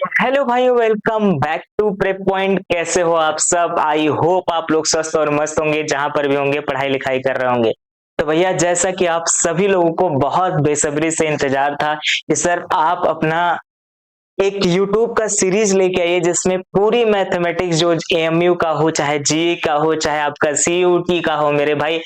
Hello भाइयों, welcome back to prep point. कैसे हो आप सब? आई होप आप लोग स्वस्थ और मस्त होंगे, जहां पर भी होंगे पढ़ाई लिखाई कर रहे होंगे। तो भैया, जैसा कि आप सभी लोगों को बहुत बेसब्री से इंतजार था कि सर आप अपना एक YouTube का सीरीज लेके आइए जिसमें पूरी मैथमेटिक्स, जो एएमयू का हो, चाहे जीई का हो, चाहे आपका सीयूटी का हो, मेरे भाई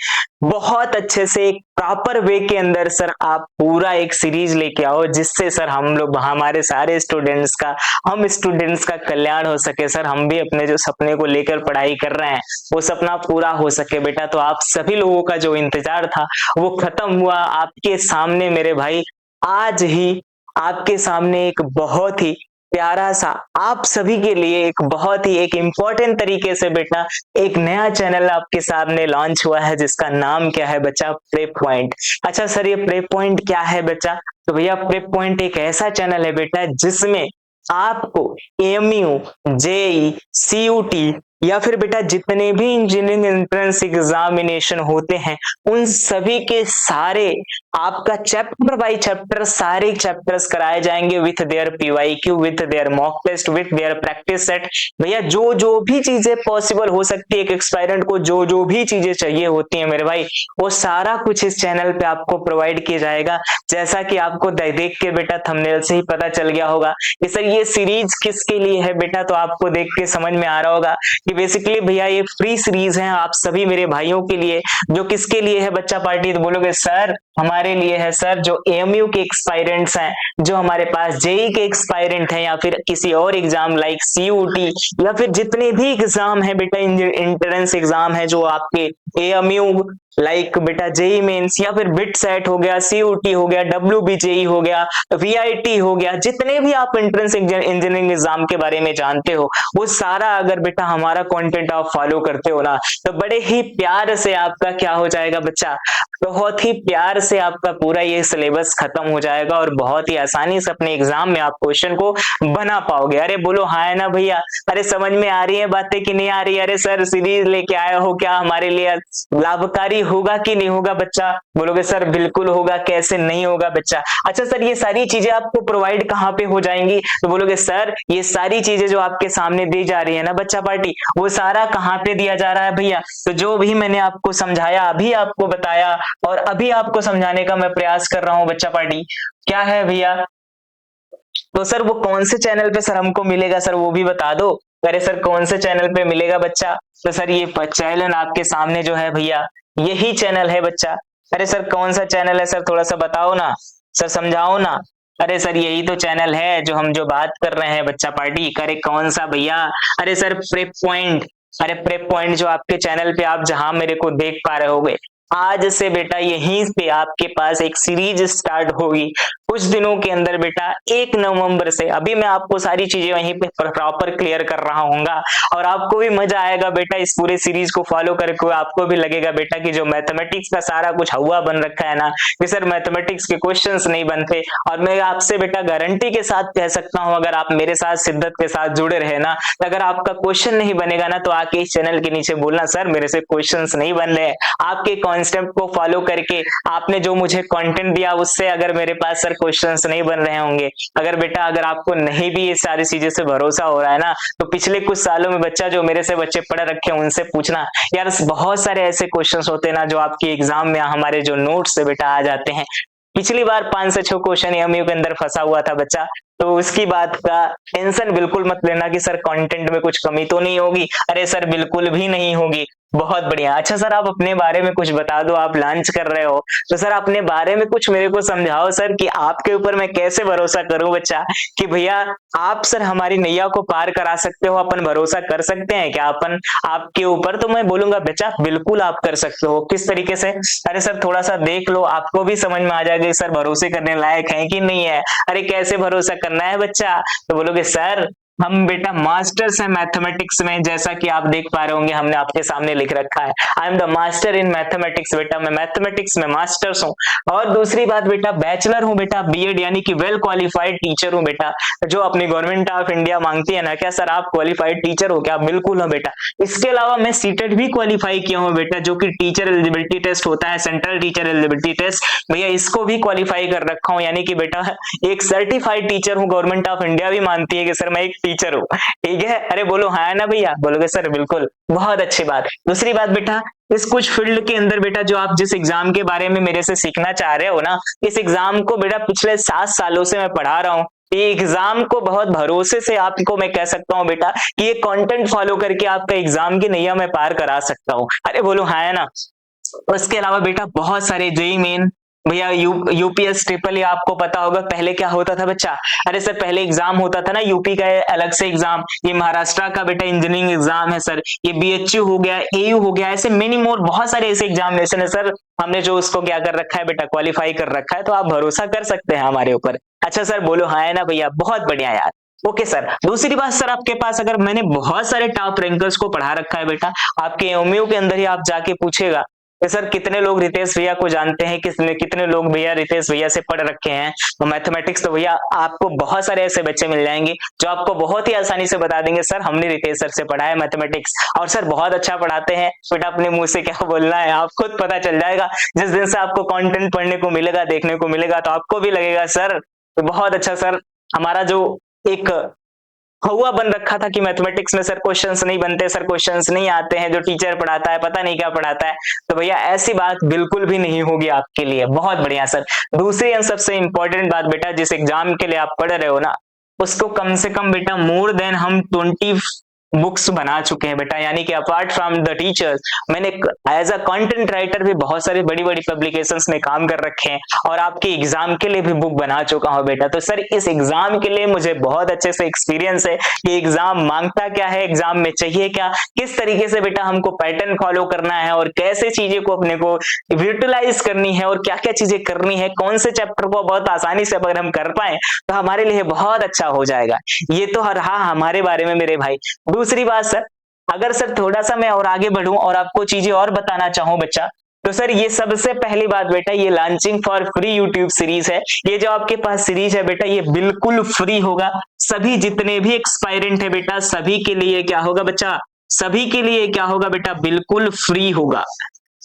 बहुत अच्छे से एक प्रॉपर वे के अंदर सर आप पूरा एक सीरीज लेके आओ, जिससे सर हम लोग, हमारे सारे स्टूडेंट्स का, हम स्टूडेंट्स का कल्याण हो सके। सर हम भी अपने जो सपने को लेकर पढ़ाई कर रहे हैं वो सपना पूरा हो सके बेटा। तो आप सभी लोगों का जो इंतजार था वो खत्म हुआ आपके सामने मेरे भाई। आज ही आपके सामने एक बहुत ही प्यारा सा, आप सभी के लिए एक बहुत ही एक इम्पोर्टेंट तरीके से बेटा एक नया चैनल आपके सामने लॉन्च हुआ है, जिसका नाम क्या है बच्चा? Prep point. अच्छा सर, ये प्रेप पॉइंट क्या है बच्चा? तो भैया, प्रेप पॉइंट एक ऐसा चैनल है बेटा जिसमें आपको एमयू, जेई, सीयूटी या फिर बेटा जितने भी इंजीनियरिंग एंट्रेंस एग्जामिनेशन होते हैं उन सभी के सारे आपका चैप्टर बाय चैप्टर सारे चैप्टर्स कराए जाएंगे with their PYQ, with their mock test, with their practice set. भैया, जो जो भी चीजें पॉसिबल हो सकती है, एक एक्सपायरेंट को जो जो भी चीजें चाहिए होती है मेरे भाई, वो सारा कुछ इस चैनल पे आपको प्रोवाइड किया जाएगा। जैसा कि आपको देख के बेटा थंबनेल से ही पता चल गया होगा कि सर ये सीरीज किसके लिए है बेटा। तो आपको देख के समझ में आ रहा होगा कि बेसिकली भैया ये फ्री सीरीज है आप सभी मेरे भाइयों के लिए। जो किसके लिए है बच्चा पार्टी? तो बोलोगे सर हमारे लिए है सर, जो एएमयू के एक्सपायरेंट्स हैं, जो हमारे पास जेई के एक्सपायरेंट हैं, या फिर किसी और एग्जाम लाइक सीयूटी, या फिर जितने भी एग्जाम है बेटा, एंट्रेंस एग्जाम है जो आपके एएमयू लाइक बेटा जेई मेंस, या फिर बिट सेट हो गया, सीयूटी हो गया, डब्ल्यूबीजेई हो गया, वीआईटी हो गया, जितने भी आप एंट्रेंस इंजीनियरिंग एग्जाम के बारे में जानते हो वो सारा अगर बेटा हमारा कंटेंट आप फॉलो करते हो ना, तो बड़े ही प्यार से आपका क्या हो जाएगा बच्चा, बहुत ही प्यार से आपका पूरा ये सिलेबस खत्म हो जाएगा और बहुत ही आसानी से अपने एग्जाम में आप क्वेश्चन को बना पाओगे। अरे बोलो हाँ है ना भैया? अरे समझ में आ रही है बातें कि नहीं आ रही? अरे सर सीरीज लेके आए हो, क्या हमारे लिए लाभकारी होगा कि नहीं होगा बच्चा? बोलोगे सर बिल्कुल होगा, कैसे नहीं होगा बच्चा। अच्छा सर, ये सारी चीजें आपको प्रोवाइड कहाँ पे हो जाएंगी? तो बोलोगे सर ये सारी चीजें जो आपके सामने दी जा रही है ना बच्चा पार्टी, वो सारा कहाँ पे दिया जा रहा है भैया? तो जो भी मैंने आपको समझाया, अभी आपको बताया और अभी आपको समझाने का मैं प्रयास कर रहा हूँ बच्चा पार्टी, क्या है भैया? तो सर वो कौन से चैनल पे सर हमको मिलेगा, सर वो भी बता दो। अरे सर कौन से चैनल पे मिलेगा बच्चा? तो सर ये चैनल आपके सामने जो है भैया, यही चैनल है बच्चा। अरे सर कौन सा चैनल है सर, थोड़ा सा बताओ ना सर, समझाओ ना। अरे सर यही तो चैनल है जो हम जो बात कर रहे हैं बच्चा पार्टी। अरे कौन सा भैया? अरे सर प्रेप पॉइंट। अरे प्रेप पॉइंट जो आपके चैनल पे आप जहां मेरे को देख पा रहे होगे, आज से बेटा यहीं पे आपके पास एक सीरीज स्टार्ट होगी कुछ दिनों के अंदर बेटा, 1 नवंबर से। अभी मैं आपको सारी चीजें वहीं पे प्रॉपर क्लियर कर रहा हूँगा और आपको भी मजा आएगा बेटा इस पूरे सीरीज को फॉलो करके। आपको भी लगेगा बेटा कि जो मैथमेटिक्स का सारा कुछ हवा बन रखा है ना, कि सर मैथमेटिक्स के क्वेश्चंस नहीं बनते। और मैं आपसे बेटा गारंटी के साथ कह सकता हूँ, अगर आप मेरे साथ शिद्दत के साथ जुड़े रहे ना, तो अगर आपका क्वेश्चन नहीं बनेगा ना, तो आके इस चैनल के नीचे बोलना सर मेरे से क्वेश्चंस नहीं बन रहे। आपके कॉन्सेप्ट को फॉलो करके आपने जो मुझे कंटेंट दिया उससे अगर मेरे पास सर क्वेश्चंस नहीं बन रहे होंगे, अगर बेटा अगर आपको नहीं भी ये सारी चीजें से भरोसा हो रहा है ना, तो पिछले कुछ सालों में बच्चा जो मेरे से बच्चे पढ़ रखे हैं उनसे पूछना यार, बहुत सारे ऐसे क्वेश्चंस होते हैं ना जो आपके एग्जाम में हमारे जो नोट्स से बेटा आ जाते हैं। पिछली बार 5 से 6 क्वेश्चन एमयू के अंदर फंसा हुआ था बच्चा, तो उसकी बात का टेंशन बिल्कुल मत लेना कि सर कंटेंट में कुछ कमी तो नहीं होगी। अरे सर बिल्कुल भी नहीं होगी। बहुत बढ़िया। अच्छा सर आप अपने बारे में कुछ बता दो, आप लॉन्च कर रहे हो तो सर अपने बारे में कुछ मेरे को समझाओ सर, कि आपके ऊपर मैं कैसे भरोसा करूं बच्चा, कि भैया आप सर हमारी नैया को पार करा सकते हो, अपन भरोसा कर सकते हैं क्या अपन आपके ऊपर? तो मैं बोलूंगा बच्चा बिल्कुल आप कर सकते हो। किस तरीके से? अरे सर थोड़ा सा देख लो, आपको भी समझ में आ जाएगा सर भरोसे करने लायक है कि नहीं है। अरे कैसे भरोसा करना है बच्चा? तो बोलोगे सर हम बेटा मास्टर्स हैं मैथमेटिक्स में, जैसा कि आप देख पा रहे होंगे हमने आपके सामने लिख रखा है, I am the master in mathematics. बेटा मैं मैथमेटिक्स में मास्टर्स हूँ। और दूसरी बात बेटा बैचलर हूँ बेटा, बीएड यानी कि वेल क्वालिफाइड टीचर हूँ बेटा, जो अपनी गवर्नमेंट ऑफ इंडिया मांगती है ना। क्या सर आप क्वालिफाइड टीचर हो क्या? बिल्कुल हो बेटा। इसके अलावा मैं सीटेट भी क्वालिफाई किया हूँ बेटा, जो कि टीचर एलिजिबिलिटी टेस्ट होता है, सेंट्रल टीचर एलिजिबिलिटी टेस्ट, भैया इसको भी क्वालिफाई कर रखा हूँ। यानी कि बेटा एक सर्टिफाइड टीचर हूँ, गवर्नमेंट ऑफ इंडिया भी मानती है कि सर मैं एक टीचर हूँ। ठीक है, अरे बोलो हाँ ना भैया, बोलोगे सर बिल्कुल, बहुत अच्छी बात। दूसरी बात बेटा, इस कुछ फील्ड के अंदर बेटा जो आप जिस एग्जाम के बारे में मेरे से सीखना चाह रहे हो ना, इस एग्जाम को बेटा पिछले 7 सालों से मैं पढ़ा रहा हूँ। ये एग्जाम को बहुत भरोसे से आपको मैं कह सकता हूँ बेटा कि ये कंटेंट फॉलो करके आपका एग्जाम की नैया मैं पार करा सकता हूँ। अरे बोलो हाँ है ना। उसके अलावा बेटा बहुत सारे जेई मेन, भैया यूपीएस ट्रिपल, ये आपको पता होगा पहले क्या होता था बच्चा। अरे सर पहले एग्जाम होता था ना यूपी का अलग से एग्जाम, ये महाराष्ट्र का बेटा इंजीनियरिंग एग्जाम है सर, ये बीएचयू हो गया, एयू हो गया, ऐसे मेनी मोर बहुत सारे ऐसे एग्जामिनेशन है सर। हमने जो उसको क्या कर रखा है बेटा, क्वालिफाई कर रखा है, तो आप भरोसा कर सकते हैं हमारे ऊपर। अच्छा सर बोलो हाँ है ना भैया, बहुत बढ़िया यार। ओके सर, दूसरी बात सर, आपके पास अगर मैंने बहुत सारे टॉप रैंकर्स को पढ़ा रखा है बेटा, आपके एमयू के अंदर ही आप जाके पूछेगा कि सर कितने लोग रितेश भैया को जानते हैं, कितने लोग भैया रितेश भैया से पढ़ रखे हैं मैथमेटिक्स, तो भैया आपको बहुत सारे ऐसे बच्चे मिल जाएंगे जो आपको बहुत ही आसानी से बता देंगे सर हमने रितेश सर से पढ़ा है मैथमेटिक्स, और सर बहुत अच्छा पढ़ाते हैं। बेटा अपने मुंह से क्या बोलना है आप खुद पता चल जाएगा। जिस दिन से आपको कंटेंट पढ़ने को मिलेगा, देखने को मिलेगा, तो आपको भी लगेगा सर बहुत अच्छा सर, हमारा जो एक हुआ बन रखा था कि मैथमेटिक्स में सर क्वेश्चंस नहीं बनते, सर क्वेश्चंस नहीं आते हैं, जो टीचर पढ़ाता है पता नहीं क्या पढ़ाता है, तो भैया ऐसी बात बिल्कुल भी नहीं होगी आपके लिए। बहुत बढ़िया सर। दूसरी और सबसे इंपॉर्टेंट बात बेटा, जिस एग्जाम के लिए आप पढ़ रहे हो ना, उसको कम से कम बेटा मोर देन हम 20 बुक्स बना चुके हैं बेटा, यानी कि अपार्ट फ्रॉम द टीचर्स मैंने एज अ कंटेंट राइटर भी बहुत सारी बड़ी बड़ी पब्लिकेशंस में काम कर रखे हैं, और आपके एग्जाम के लिए भी बुक बना चुका हूं बेटा। तो सर इस एग्जाम के लिए मुझे बहुत अच्छे से एक्सपीरियंस है कि एग्जाम मांगता क्या है, एग्जाम में चाहिए क्या, किस तरीके से बेटा हमको पैटर्न फॉलो करना है, और कैसे चीजें को अपने को यूटिलाइज करनी है, और क्या क्या चीजें करनी है, कौन से चैप्टर को बहुत आसानी से अगर हम कर पाए तो हमारे लिए बहुत अच्छा हो जाएगा। ये तो रहा हमारे बारे में मेरे भाई। दूसरी बात सर, अगर सर थोड़ा सा मैं और आगे बढ़ूं और आपको चीजें और बताना चाहूं बच्चा, तो सर ये सबसे पहली बात बेटा, ये launching for free YouTube series है। ये जो आपके पास सीरीज है बेटा, ये बिल्कुल फ्री होगा। सभी जितने भी एक्सपायरेंट है बेटा, सभी के लिए क्या होगा बच्चा, सभी के लिए क्या होगा बेटा, बिल्कुल फ्री होगा।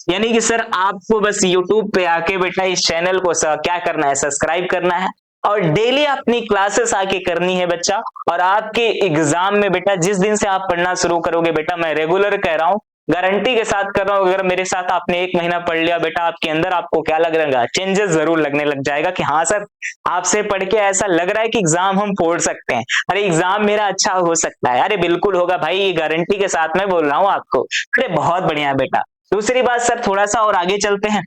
यानी कि सर आपको बस यूट्यूब पे आके बेटा इस चैनल को क्या करना है, सब्सक्राइब करना है, और डेली अपनी क्लासेस आके करनी है बच्चा। और आपके एग्जाम में बेटा जिस दिन से आप पढ़ना शुरू करोगे बेटा, मैं रेगुलर कह रहा हूं, गारंटी के साथ कर रहा हूं, अगर मेरे साथ आपने 1 महीना पढ़ लिया बेटा, आपके अंदर आपको क्या लग रहा है, चेंजेस जरूर लगने लग जाएगा कि हाँ सर आपसे पढ़ के ऐसा लग रहा है कि एग्जाम हम फोड़ सकते हैं, अरे एग्जाम मेरा अच्छा हो सकता है। अरे बिल्कुल होगा भाई, ये गारंटी के साथ मैं बोल रहा हूँ आपको। अरे बहुत बढ़िया है बेटा। दूसरी बात सर, थोड़ा सा और आगे चलते हैं,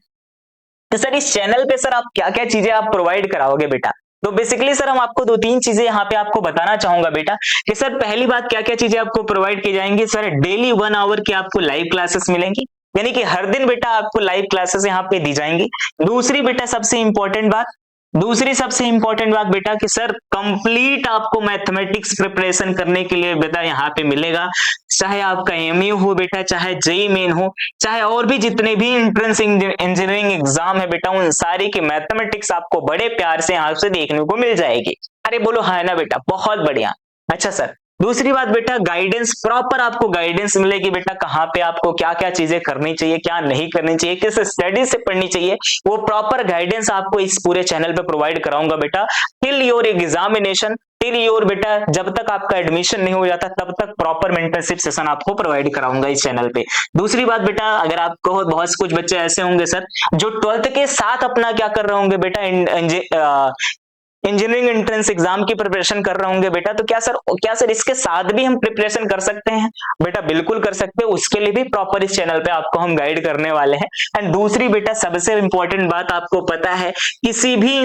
तो सर इस चैनल पे सर आप क्या क्या चीजें आप प्रोवाइड कराओगे बेटा। तो बेसिकली सर हम आपको 2-3 चीजें यहाँ पे आपको बताना चाहूंगा बेटा, कि सर पहली बात क्या क्या चीजें आपको प्रोवाइड की जाएंगी। सर डेली 1 आवर की आपको लाइव क्लासेस मिलेंगी, यानी कि हर दिन बेटा आपको लाइव क्लासेस यहाँ पे दी जाएंगी। दूसरी बेटा सबसे इंपॉर्टेंट बात, दूसरी सबसे इंपॉर्टेंट बात बेटा, कि सर कंप्लीट आपको मैथमेटिक्स प्रिपरेशन करने के लिए बेटा यहाँ पे मिलेगा, चाहे आपका एमयू हो बेटा, चाहे जेई मेन हो, चाहे और भी जितने भी एंट्रेंस इंजीनियरिंग एग्जाम है बेटा, उन सारी की मैथमेटिक्स आपको बड़े प्यार से यहाँ से देखने को मिल जाएगी। अरे बोलो हाँ ना बेटा, बहुत बढ़िया। अच्छा सर, दूसरी बात बेटा, गाइडेंस, प्रॉपर आपको गाइडेंस मिलेगी बेटा, कहाँ पे आपको क्या क्या चीजें करनी चाहिए, क्या नहीं करनी चाहिए, किस स्टडी से पढ़नी चाहिए, वो प्रॉपर गाइडेंस आपको इस पूरे चैनल पे प्रोवाइड कराऊंगा बेटा, till your examination, till your बेटा जब तक आपका एडमिशन नहीं हो जाता तब तक प्रॉपर मेंटरशिप सेशन आपको प्रोवाइड कराऊंगा इस चैनल पे। दूसरी बात बेटा, अगर आपको बहुत कुछ बच्चे ऐसे होंगे सर जो 12th के साथ अपना क्या कर रहे होंगे बेटा, इंजीनियरिंग एंट्रेंस एग्जाम की प्रिपरेशन कर रहे होंगे बेटा, तो क्या सर इसके साथ भी हम प्रिपरेशन कर सकते हैं बेटा? बिल्कुल कर सकते हैं, उसके लिए भी प्रॉपर इस चैनल पे आपको हम गाइड करने वाले हैं। एंड दूसरी बेटा सबसे इंपॉर्टेंट बात, आपको पता है किसी भी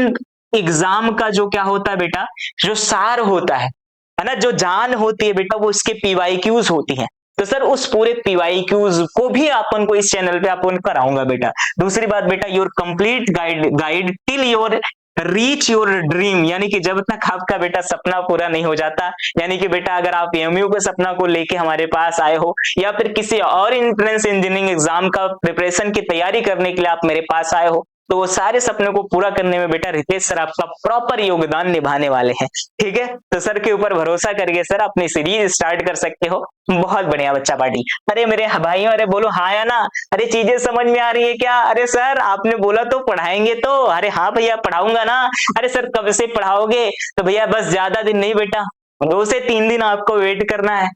एग्जाम का जो क्या होता है बेटा, जो सार होता है ना, जो जान होती है बेटा, वो उसके पीवाईक्यूज होती है। तो सर उस पूरे पीवाईक्यूज को भी अपन को इस चैनल पे अपन कराऊंगा बेटा। दूसरी बात बेटा, your complete guide till your reach your dream, यानी कि जब तक आपका बेटा सपना पूरा नहीं हो जाता, यानी कि बेटा अगर आप एमयू के सपना को लेके हमारे पास आए हो या फिर किसी और एंट्रेंस इंजीनियरिंग एग्जाम का प्रिपरेशन की तैयारी करने के लिए आप मेरे पास आए हो, तो वो सारे सपने को पूरा करने में बेटा रितेश सर आपका प्रॉपर योगदान निभाने वाले हैं। ठीक है, तो सर के ऊपर भरोसा करके सर अपनी सीरीज स्टार्ट कर सकते हो। बहुत बढ़िया बच्चा पार्टी। अरे मेरे भाइयों, अरे बोलो हाँ या ना। अरे चीजें समझ में आ रही है क्या? अरे सर आपने बोला तो पढ़ाएंगे तो? अरे हाँ भैया पढ़ाऊंगा ना। अरे सर कब से पढ़ाओगे? तो भैया बस ज्यादा दिन नहीं बेटा, 2 से 3 दिन आपको वेट करना है।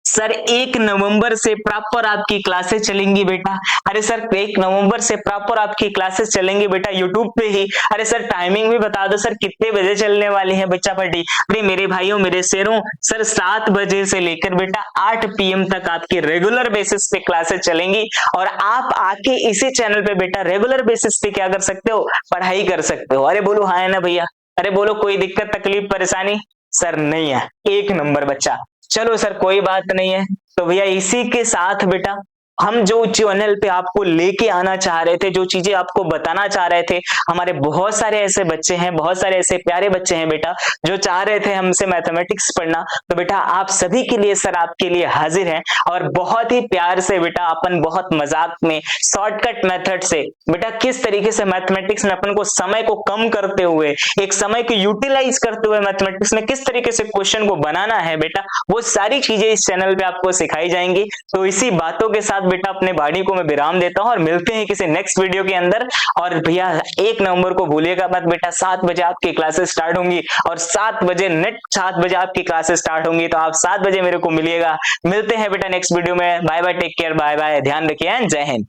सर 1 नवंबर से प्रॉपर आपकी क्लासेस चलेंगी बेटा। अरे सर 1 नवंबर से प्रॉपर आपकी क्लासेस चलेंगी बेटा यूट्यूब पे ही। अरे सर टाइमिंग भी बता दो सर, कितने बजे चलने वाली है बच्चा पार्टी? अरे मेरे भाइयों मेरे शेरों, सर 7 बजे से लेकर बेटा 8 PM तक आपकी रेगुलर बेसिस पे क्लासेस चलेंगी और आप आके इसी चैनल पे बेटा रेगुलर बेसिस पे क्या कर सकते हो? पढ़ाई कर सकते हो। अरे बोलो हाँ है ना भैया? अरे बोलो कोई दिक्कत तकलीफ परेशानी? सर नहीं है, 1 नंबर बच्चा। चलो सर कोई बात नहीं है। तो भैया इसी के साथ बेटा हम जो चैनल पे आपको लेके आना चाह रहे थे, जो चीजें आपको बताना चाह रहे थे, हमारे बहुत सारे ऐसे बच्चे हैं, बहुत सारे ऐसे प्यारे बच्चे हैं बेटा जो चाह रहे थे हमसे मैथमेटिक्स पढ़ना। तो बेटा आप सभी के लिए सर आपके लिए हाजिर हैं और बहुत ही प्यार से बेटा अपन बहुत मजाक में शॉर्टकट मेथड से बेटा किस तरीके से मैथमेटिक्स में अपन को समय को कम करते हुए, एक समय को यूटिलाइज करते हुए मैथमेटिक्स में किस तरीके से क्वेश्चन को बनाना है बेटा, वो सारी चीजें इस चैनल पे आपको सिखाई जाएंगी। तो इसी बातों के साथ बेटा अपने वाणी को मैं विराम देता हूं और मिलते हैं किसी नेक्स्ट वीडियो के अंदर। और भैया 1 नवंबर को भूलिएगा मत बेटा, 7 बजे आपकी क्लासेस स्टार्ट होंगी और 7 बजे नेट 7 बजे आपकी क्लासेस स्टार्ट होंगी, तो आप 7 बजे मेरे को मिलिएगा। मिलते हैं बेटा नेक्स्ट वीडियो में। Bye bye, take care, bye bye, ध्यान रखिए, जय हिंद।